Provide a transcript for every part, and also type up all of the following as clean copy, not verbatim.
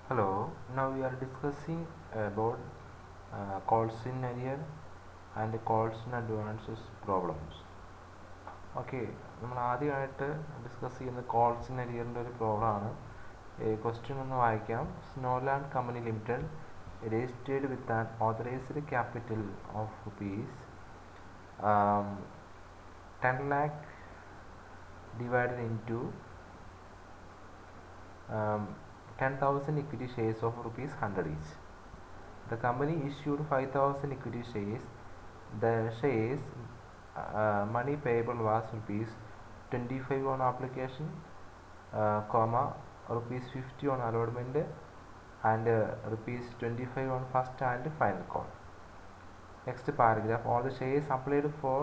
Hello, now we are discussing about calls in arrear and calls in advances problems. Okay, നമ്മൾ ആദ്യമായിട്ട് discuss ചെയ്യുന്ന calls in അരിയറിൻ്റെ ഒരു പ്രോബ്ലമാണ്. Question ഒന്ന് വായിക്കാം. Snowland company limited registered with an authorised capital of rupees 10 lakh divided into 10,000 equity shares of rupees 100 each. The company issued 5,000 equity shares. The shares money payable was rupees 25 on application, rupees 50 on allotment, and rupees 25 on first and final call. Next paragraph, all the shares applied for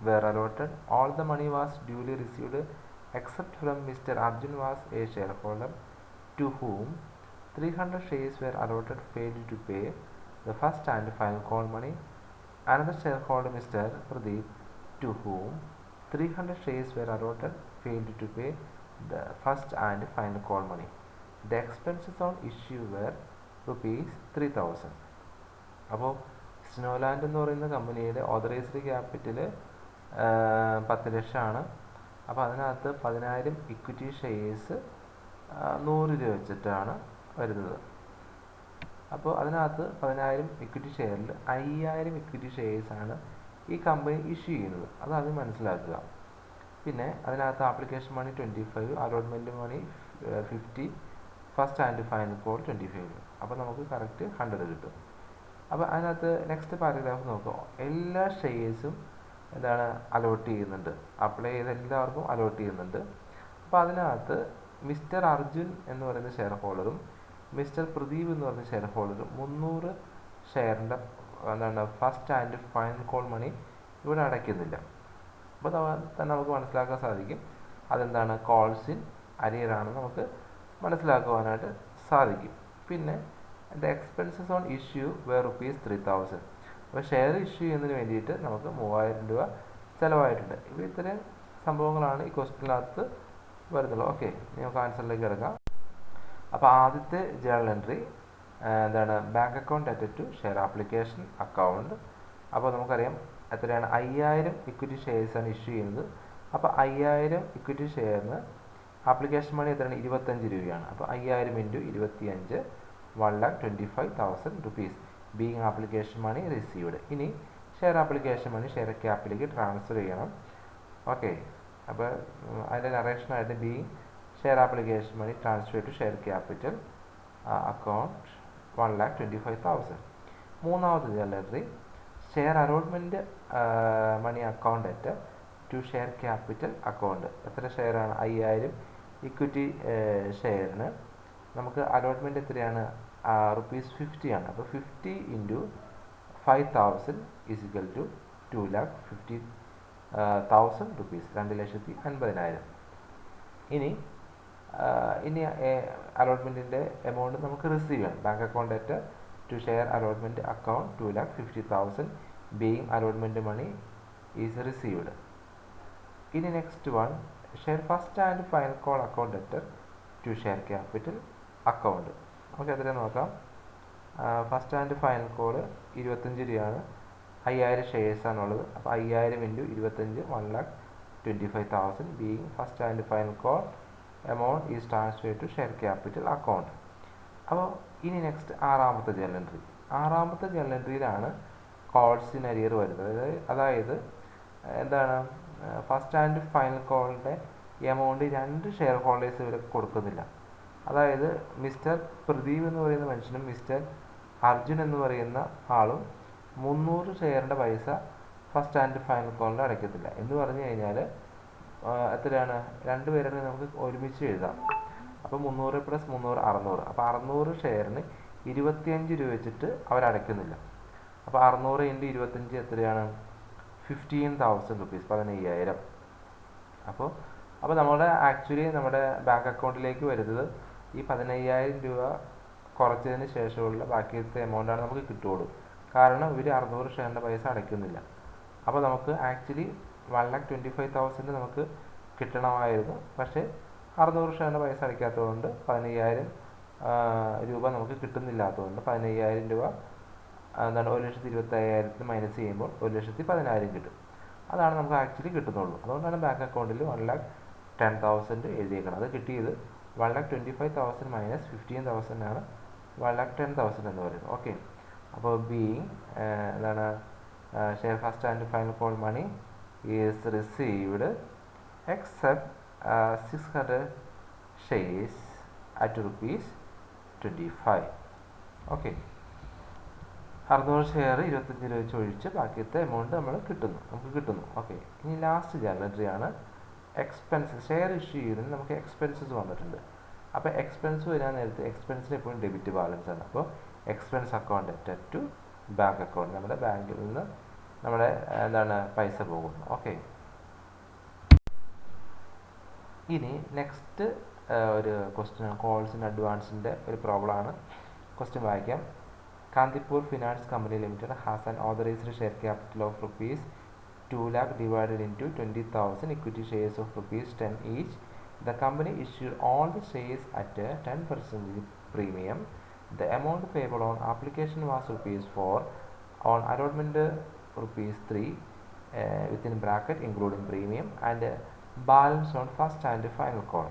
were allotted. All the money was duly received except from Mr. Arjun was a shareholder to whom 300 shares were allotted failed to pay the first and final call money. Another shareholder, Mr. Pradeep, to whom 300 shares were allotted failed to pay the first and final call money. The expenses on issue were rupees 3,000. അപ്പോൾ Snowland എന്ന് പറയുന്ന കമ്പനിയുടെ authorised capital 10 ലക്ഷമാണ്. അപ്പോൾ അതിനകത്ത് 10,000 equity shares 100 രൂപ വെച്ചിട്ടാണ് വരുന്നത്. അപ്പോൾ അതിനകത്ത് 10,000 ഇക്വിറ്റി ഷെയറിൽ 5,000 ഇക്വിറ്റി ഷെയർസാണ് ഈ കമ്പനി ഇഷ്യൂ ചെയ്യുന്നത്. അത് ആദ്യം മനസ്സിലാക്കുക. പിന്നെ അതിനകത്ത് application money 25, allotment money 50, first and final call 25. അപ്പോൾ നമുക്ക് കറക്റ്റ് 100 കിട്ടും. അപ്പോൾ അതിനകത്ത് നെക്സ്റ്റ് പാരഗ്രാഫ് നോക്കുക. എല്ലാ ഷെയർസും എന്താണ് അലോട്ട് ചെയ്യുന്നുണ്ട്, അപ്ലൈ ചെയ്ത എല്ലാവർക്കും അലോട്ട് ചെയ്യുന്നുണ്ട്. അപ്പോൾ അതിനകത്ത് മിസ്റ്റർ അർജുൻ എന്ന് പറയുന്ന ഷെയർ ഹോൾഡറും മിസ്റ്റർ പ്രദീപ് എന്ന് പറയുന്ന ഷെയർ ഹോൾഡറും 300 ഷെയറിൻ്റെ എന്താണ് first and final call money ഇവിടെ അടയ്ക്കുന്നില്ല. അപ്പോൾ തന്നെ നമുക്ക് മനസ്സിലാക്കാൻ സാധിക്കും അതെന്താണ് കോൾസ് ഇൻ അരിയർ ആണെന്ന് നമുക്ക് മനസ്സിലാക്കുവാനായിട്ട് സാധിക്കും. പിന്നെ the expenses on issue were rupees 3,000. അപ്പോൾ ഷെയർ ഇഷ്യൂ ചെയ്യുന്നതിന് വേണ്ടിയിട്ട് നമുക്ക് 3,000 രൂപ ചിലവായിട്ടുണ്ട്. ഇപ്പോൾ ഇത്രയും സംഭവങ്ങളാണ് ഈ ക്വസ്റ്റ്യനകത്ത് വരുന്നുള്ളൂ. ഓക്കെ, നമുക്ക് ആൻസറിലേക്ക് കിടക്കാം. അപ്പോൾ ആദ്യത്തെ ജേണൽ എൻട്രി എന്താണ് bank account added to share application account. അപ്പോൾ നമുക്കറിയാം എത്രയാണ് 5,000 ഇക്വിറ്റി ഷെയർസാണ് ഇഷ്യൂ ചെയ്യുന്നത്. അപ്പോൾ 5,000 ഇക്വിറ്റി ഷെയറിന് ആപ്ലിക്കേഷൻ മണി എത്രയാണ് 25 രൂപയാണ്. അപ്പോൾ 5,000 into 25 1,25,000 rupees being application money received. ഇനി ഷെയർ ആപ്ലിക്കേഷൻ മണി ഷെയർ ക്യാപ്പിലേക്ക് ട്രാൻസ്ഫർ ചെയ്യണം. ഓക്കെ, അപ്പോൾ അതിൻ്റെ നറേഷനായിട്ട് being share application money transfer to share capital account 1,25,000. മൂന്നാമത്തെ journal entry share allotment money account at to share capital account. എത്ര ഷെയറാണ്? 5,000 equity ഷെയറിന് നമുക്ക് അലോട്ട്മെൻറ്റ് എത്രയാണ്? rupees 50 ആണ്. അപ്പോൾ 50 into 5,000 is equal to 2,50,000 rupees, 2,50,000. ഇനി അലോട്ട്മെൻറ്റിൻ്റെ എമൗണ്ട് നമുക്ക് റിസീവ് ചെയ്യണം. Bank account at to share allotment account 2,50,000 being allotment money is received. ഇനി next one share first and final call account at to share capital account. നമുക്ക് എത്ര നോക്കാം. First and final call 25 രൂപയാണ്. 5,000 ഷെയർസാണുള്ളത്. അപ്പോൾ 5,000 into 25 1,25,000 being first and final call amount is transfer to share capital account. അപ്പോൾ ഇനി next ആറാമത്തെ journal entry. ആറാമത്തെ ജേണൽ എൻട്രിയിലാണ് കോൾസ് ഇൻ അരിയർ വരുന്നത്. അതായത് എന്താണ് ഫസ്റ്റ് ആൻഡ് ഫൈനൽ കോളിൻ്റെ എമൗണ്ട് 2 ഷെയർ ഹോൾഡേഴ്സ് ഇവർ കൊടുക്കുന്നില്ല. അതായത് മിസ്റ്റർ പ്രദീപ് എന്ന് പറയുന്ന മനുഷ്യനും മിസ്റ്റർ അർജുൻ എന്ന് പറയുന്ന ആളും 300 ഷെയറിൻ്റെ പൈസ ഫസ്റ്റ് ആൻഡ് ഫൈനൽ കോളിൽ അടയ്ക്കത്തില്ല. എന്ന് പറഞ്ഞു കഴിഞ്ഞാൽ എത്രയാണ്? 2 പേരുടെ നമുക്ക് ഒരുമിച്ച് എഴുതാം. അപ്പോൾ 300 + 300 600. അപ്പോൾ 600 ഷെയറിന് 25 രൂപ വെച്ചിട്ട് അവരടയ്ക്കുന്നില്ല. അപ്പോൾ 600 ഇൻറ്റു 25 എത്രയാണ്? 15,000 rupees, 15,000. അപ്പോൾ നമ്മുടെ ബാങ്ക് അക്കൗണ്ടിലേക്ക് വരുന്നത് ഈ 15,000 രൂപ കുറച്ചതിന് ശേഷമുള്ള ബാക്കിയത്തെ എമൗണ്ടാണ് നമുക്ക് കിട്ടുകയുള്ളൂ. കാരണം ഇവർ 600 ഷെയറിൻ്റെ പൈസ അടയ്ക്കുന്നില്ല. അപ്പോൾ നമുക്ക് ആക്ച്വലി 1,25,000 നമുക്ക് കിട്ടണമായിരുന്നു. പക്ഷേ 600 ഷെയറിൻ്റെ പൈസ അടയ്ക്കാത്തതുകൊണ്ട് 15,000 രൂപ നമുക്ക് കിട്ടുന്നില്ലാത്തതുകൊണ്ട് 15,000 രൂപ എന്താണ് 1,25,000 മൈനസ് ചെയ്യുമ്പോൾ 1,10,000 കിട്ടും. അതാണ് നമുക്ക് ആക്ച്വലി കിട്ടുന്നുള്ളൂ. അതുകൊണ്ടാണ് ബാങ്ക് അക്കൗണ്ടിൽ 1,10,000 എഴുതിയേക്കുന്നത്. അത് കിട്ടിയത് 1,25,000 മൈനസ് 15,000 ആണ് 1,10,000 എന്ന് പറയുന്നത്. ഓക്കെ, അപ്പോൾ ബീയിങ് എന്താണ് share first and final call money is received except 600 shares at ₹25. Okay, 600 share 25 രൂപ വെച്ച് ഒഴിച്ച് ബാക്കിയത്തെ എമൗണ്ട് നമുക്ക് കിട്ടുന്നു. ഓക്കെ, ഇനി ലാസ്റ്റ് ജേർണൽ എൻട്രി ആണ് എക്സ്പെൻസസ്. ഷെയർ ഇഷ്യൂ ചെയ്യുന്നതിന് നമുക്ക് എക്സ്പെൻസസ് വന്നിട്ടുണ്ട്. അപ്പോൾ എക്സ്പെൻസ് വരാൻ നേരത്തെ എക്സ്പെൻസിന് എപ്പോഴും ഡെബിറ്റ് ബാലൻസ് ആണ്. അപ്പോൾ expense account added to bank account, നമ്മുടെ ബാങ്കിൽ നിന്ന് നമ്മുടെ പൈസ പോകുന്നു. ഓക്കെ, ഇനി നെക്സ്റ്റ് ഒരു ക്വസ്റ്റ്യൻ കോൾസ് ഇൻ അഡ്വാൻസിൻ്റെ ഒരു പ്രോബ്ലമാണ്. ക്വസ്റ്റ്യൻ വായിക്കാം. Kandipur Finance Company Limited has an authorized share capital of ₹2 lakh divided into 20,000 equity shares of ₹10 each. The company issued all the shares at a 10% premium. The amount payable on application was ₹4, on allotment ₹3 within bracket including premium, and balance on first and final call.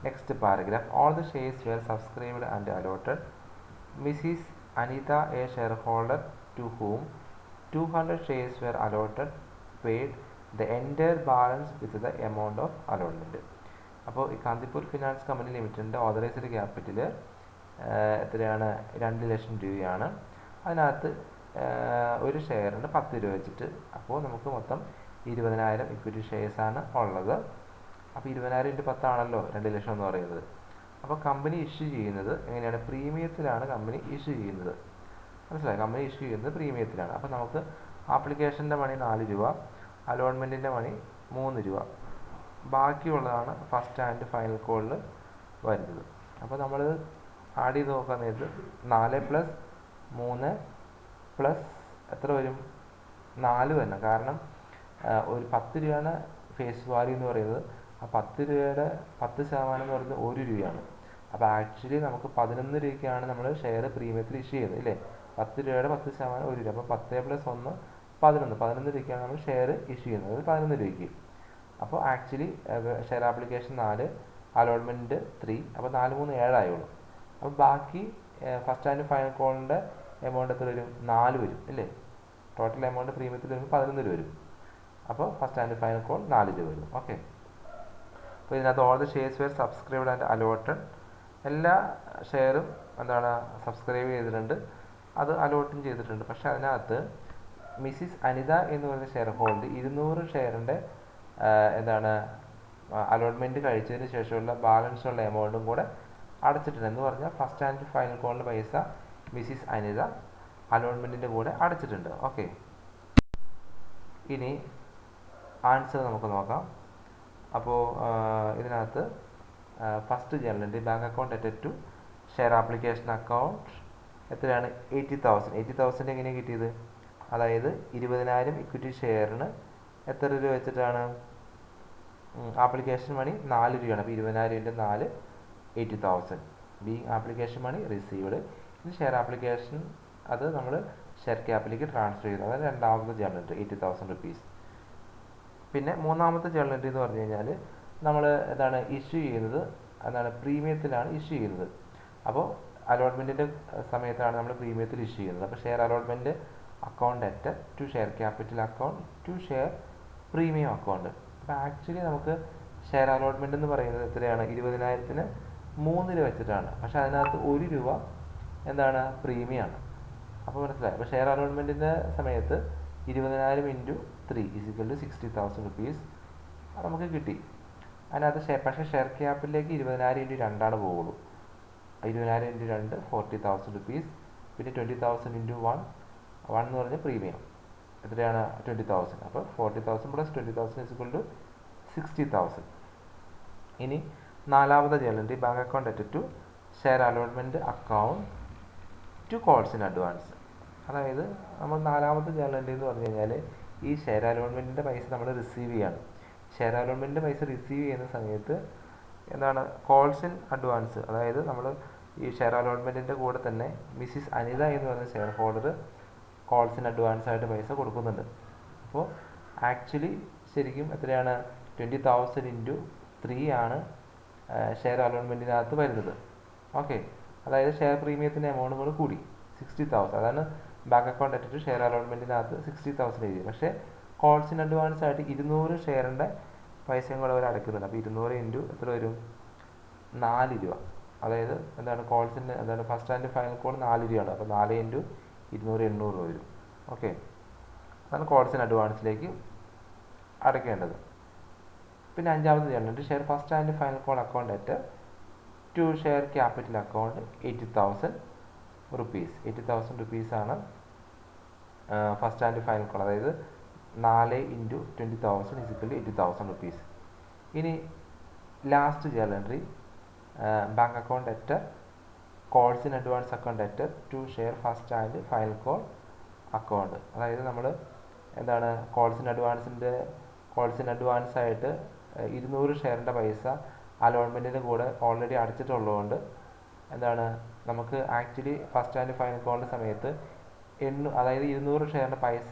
Next paragraph. All the shares were subscribed and allotted. Mrs. Anita, a shareholder to whom 200 shares were allotted, paid the entire balance with the amount of allotment. അപ്പോൾ ഈ കാന്തിപ്പൂർ finance company ലിമിറ്റഡിൻ്റെ authorised capital എത്രയാണ്? 2 ലക്ഷം രൂപയാണ്. അതിനകത്ത് ഒരു ഷെയറിന് 10 രൂപ വെച്ചിട്ട്, അപ്പോൾ നമുക്ക് മൊത്തം 20,000 ഇക്വിറ്റി ഷെയർസാണ് ഉള്ളത്. അപ്പോൾ 20,000 × 10 ആണല്ലോ 2 ലക്ഷം എന്ന് പറയുന്നത്. അപ്പോൾ കമ്പനി ഇഷ്യൂ ചെയ്യുന്നത് എങ്ങനെയാണ്? പ്രീമിയത്തിലാണ് കമ്പനി ഇഷ്യൂ ചെയ്യുന്നത്. മനസ്സിലായി? കമ്പനി ഇഷ്യൂ ചെയ്യുന്നത് പ്രീമിയത്തിലാണ്. അപ്പോൾ നമുക്ക് ആപ്ലിക്കേഷൻ്റെ മണി 4 രൂപ, അലോട്ട്മെൻറ്റിൻ്റെ മണി 3 രൂപ, ബാക്കിയുള്ളതാണ് ഫസ്റ്റ് ആൻഡ് ഫൈനൽ കോളിൽ വരുന്നത്. അപ്പോൾ നമ്മൾ ആഡ് ചെയ്ത് നോക്കാൻ നേരത്ത് 4 + 3 + എത്ര വരും? 4 വരണം. കാരണം ഒരു 10 രൂപയാണ് ഫേസ് വാല്യൂ എന്ന് പറയുന്നത്. ആ 10 രൂപയുടെ 10% എന്ന് പറയുന്നത് 1 രൂപയാണ്. അപ്പോൾ ആക്ച്വലി നമുക്ക് 11 രൂപയ്ക്കാണ് നമ്മൾ ഷെയർ പ്രീമിയത്തിൽ ഇഷ്യൂ ചെയ്യുന്നത്, ഇല്ലേ? 10 രൂപയുടെ 10% 1 രൂപ. അപ്പോൾ 10 + 1 11 രൂപയ്ക്കാണ് നമ്മൾ ഷെയർ ഇഷ്യൂ ചെയ്യുന്നത്, 11 രൂപയ്ക്ക്. അപ്പോൾ ആക്ച്വലി ഷെയർ ആപ്ലിക്കേഷൻ 4, അലോട്ട്മെൻറ്റ് 3, അപ്പോൾ 4 3 7 ആയുള്ളൂ. അപ്പോൾ ബാക്കി ഫസ്റ്റ് ആൻഡ് ഫൈനൽ കോളിൻ്റെ എമൗണ്ട് എത്ര വരും? 4 വരും, ഇല്ലേ? ടോട്ടൽ എമൗണ്ട് പ്രീമിയത്തിൽ വരുമ്പോൾ 11 രൂപ വരും. അപ്പോൾ ഫസ്റ്റ് ആൻഡ് ഫൈനൽ കോൾ 4 രൂപ വരും. ഓക്കെ, അപ്പോൾ ഇതിനകത്ത് all the shares were subscribed and allotted. എല്ലാ ഷെയറും സബ്സ്ക്രൈബ് ചെയ്തിട്ടുണ്ട്, അത് അലോട്ടും ചെയ്തിട്ടുണ്ട്. പക്ഷേ അതിനകത്ത് മിസ്സിസ് അനിത എന്ന് പറയുന്ന ഷെയർ ഹോൾഡ് 200 ഷെയറിൻ്റെ അലോട്ട്മെൻറ്റ് കഴിച്ചതിന് ശേഷമുള്ള ബാലൻസുള്ള എമൗണ്ടും കൂടെ അടച്ചിട്ടുണ്ട്. എന്ന് പറഞ്ഞാൽ ഫസ്റ്റ് ആൻഡ് ഫൈനൽ കോളിൻ്റെ പൈസ മിസ്സിസ് അനിത അലോട്ട്മെൻറ്റിൻ്റെ കൂടെ അടച്ചിട്ടുണ്ട്. ഓക്കെ, ഇനി ആൻസർ നമുക്ക് നോക്കാം. അപ്പോൾ ഇതിനകത്ത് first journal entry bank account added to share application account എത്രയാണ്? 80,000. 80,000 എങ്ങനെയാണ് കിട്ടിയത്? അതായത് 20,000 ഇക്വിറ്റി ഷെയറിന് എത്ര രൂപ വെച്ചിട്ടാണ്? ആപ്ലിക്കേഷൻ മണി 4 രൂപയാണ്. അപ്പോൾ 20,000 × 4 80,000. Being application money received. ഇത് ഷെയർ ആപ്ലിക്കേഷൻ അത് നമ്മൾ ഷെയർ ക്യാപ്പിലേക്ക് ട്രാൻസ്ഫർ ചെയ്തു. അതായത് രണ്ടാമത്തെ ജേർണൽ എൻട്രി 80,000 rupees. പിന്നെ മൂന്നാമത്തെ ജേർണൽ എൻട്രി എന്ന് പറഞ്ഞു കഴിഞ്ഞാൽ നമ്മൾ ഇഷ്യൂ ചെയ്യുന്നത് പ്രീമിയത്തിലാണ് ഇഷ്യൂ ചെയ്യുന്നത്. അപ്പോൾ അലോട്ട്മെൻറ്റിൻ്റെ സമയത്താണ് നമ്മൾ പ്രീമിയത്തിൽ ഇഷ്യൂ ചെയ്യുന്നത്. അപ്പോൾ share allotment account at to share capital account to share premium account. അപ്പോൾ ആക്ച്വലി നമുക്ക് ഷെയർ അലോട്ട്മെൻറ്റ് എന്ന് പറയുന്നത് എത്രയാണ്? 20,000-ന് 3 രൂപ വെച്ചിട്ടാണ്. പക്ഷേ അതിനകത്ത് 1 രൂപ പ്രീമിയമാണ്. അപ്പോൾ മനസ്സിലായി? അപ്പോൾ ഷെയർ അലോട്ട്മെൻറ്റിൻ്റെ സമയത്ത് 20,000 × 3 = 60,000 rupees നമുക്ക് കിട്ടി. അതിനകത്ത് പക്ഷേ ഷെയർ ക്യാപിറ്റലിലേക്ക് 20,000 × 2 പോകുള്ളൂ. 20,000 × 2 40,000 rupees. പിന്നെ 20,000 × 1 എന്ന് പറഞ്ഞാൽ പ്രീമിയം എത്രയാണ്? 20,000. അപ്പോൾ 40,000 + 20,000 = 60,000. ഇനി നാലാമത്തെ journal entry bank account at to share allotment account to calls in advance. അതായത് നമ്മൾ നാലാമത്തെ ജേർണൽ എൻട്രി എന്ന് പറഞ്ഞു കഴിഞ്ഞാൽ ഈ ഷെയർ അലോട്ട്മെൻറ്റിൻ്റെ പൈസ നമ്മൾ റിസീവ് ചെയ്യാണ്. ഷെയർ അലോട്ട്മെൻറ്റിൻ്റെ പൈസ റിസീവ് ചെയ്യുന്ന സമയത്ത് എന്താണ് കോൾസ് ഇൻ അഡ്വാൻസ്, അതായത് നമ്മൾ ഈ ഷെയർ അലോട്ട്മെൻറ്റിൻ്റെ കൂടെ തന്നെ മിസ്സിസ് അനിത എന്ന് പറയുന്ന share holder calls in advance ആയിട്ട് പൈസ കൊടുക്കുന്നുണ്ട്. അപ്പോൾ ആക്ച്വലി ശരിക്കും എത്രയാണ് 20,000 ഇൻറ്റു 3 ആണ് ഷെയർ അലോട്ട്മെൻറ്റിനകത്ത് വരുന്നത്. ഓക്കെ, അതായത് ഷെയർ പ്രീമിയത്തിൻ്റെ എമൗണ്ട് കൂടെ കൂടി 60,000, അതാണ് ബാങ്ക് അക്കൗണ്ട് ഇട്ടിട്ട് ഷെയർ അലോട്ട്മെൻറ്റിനകത്ത് 60,000 എഴുതി. പക്ഷേ കോൾസ് ഇൻ അഡ്വാൻസ് ആയിട്ട് 200 ഷെയറിൻ്റെ പൈസയും കൂടെ അവർ അടയ്ക്കുന്നുണ്ട്. അപ്പോൾ 200 ഇൻറ്റു എത്ര വരും? 4 രൂപ. അതായത് എന്താണ് കോൾസിൻ്റെ എന്താണ് ഫസ്റ്റ് ആൻഡ് ഫൈനൽ കോൾ 4 രൂപയാണ്. അപ്പോൾ 4 ഇൻറ്റു 200 800 രൂപ വരും. ഓക്കെ, അതാണ് കോൾസ് ഇൻ അഡ്വാൻസിലേക്ക് അടയ്ക്കേണ്ടത്. പിന്നെ അഞ്ചാമത് ചെയ്യേണ്ടത് share first and final call account at to share capital account 80,000 rupees. 80,000 റുപ്പീസാണ് ഫസ്റ്റ് ആൻഡ് ഫൈനൽ കോൾ, അതായത് 4 ഇൻറ്റു 20,000 = 80,000 റുപ്പീസ്. ഇനി last journal entry bank account at calls in advance account at to share first and final call account. അതായത് നമ്മൾ എന്താണ് calls in advance ആയിട്ട് 200 ഷെയറിൻ്റെ പൈസ അലോട്ട്മെൻറ്റിൻ്റെ കൂടെ already അടച്ചിട്ടുള്ളതുകൊണ്ട് എന്താണ് നമുക്ക് ആക്ച്വലി ഫസ്റ്റ് ആൻഡ് ഫൈനൽ കോളിൻ്റെ സമയത്ത് അതായത് 200 ഷെയറിൻ്റെ പൈസ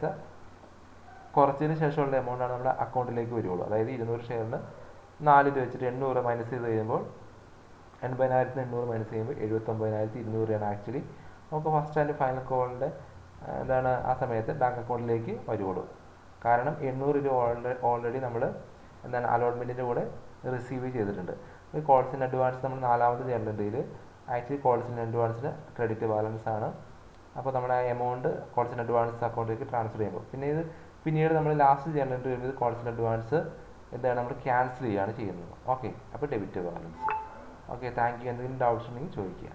കുറച്ചതിന് ശേഷമുള്ള എമൗണ്ടാണ് നമ്മുടെ അക്കൗണ്ടിലേക്ക് വരുള്ളൂ. അതായത് 200 ഷെയറിന് 4 രൂപ വെച്ചിട്ട് 800 മൈനസ് ചെയ്ത് കഴിയുമ്പോൾ 80,800 മൈനസ് ചെയ്യുമ്പോൾ 79,200 ആക്ച്വലി നമുക്ക് ഫസ്റ്റ് ആൻഡ് ഫൈനൽ കോളിൻ്റെ എന്താണ് ആ സമയത്ത് ബാങ്ക് അക്കൗണ്ടിലേക്ക് വരുള്ളൂ. കാരണം 800 രൂപ ഓൾറെഡി നമ്മൾ എന്താണ് അലോട്ട്മെൻറ്റിൻ്റെ കൂടെ റിസീവ് ചെയ്തിട്ടുണ്ട്. ഈ കോൾസ് ഇൻ അഡ്വാൻസ് നമ്മൾ നാലാമത് ചെയ്യേണ്ടതിൽ ആക്ച്വലി കോൾസ് ഇൻ അഡ്വാൻസിന് ക്രെഡിറ്റ് ബാലൻസ് ആണ്. അപ്പോൾ നമ്മുടെ എമൗണ്ട് കോൾസ് ഇൻ അഡ്വാൻസ് അക്കൗണ്ടിലേക്ക് ട്രാൻസ്ഫർ ചെയ്യുമ്പോൾ പിന്നീട് നമ്മൾ ലാസ്റ്റ് ചെയ്യേണ്ടത് വരുന്നത് കോൾസ് ഇൻ അഡ്വാൻസ് എന്താണ് നമ്മൾ ക്യാൻസൽ ചെയ്യുകയാണ് ചെയ്യുന്നത്. ഓക്കെ, അപ്പോൾ debit balance. Okay, thank you. എന്തെങ്കിലും ഡൗട്ട്സ് ഉണ്ടെങ്കിൽ ചോദിക്കുക.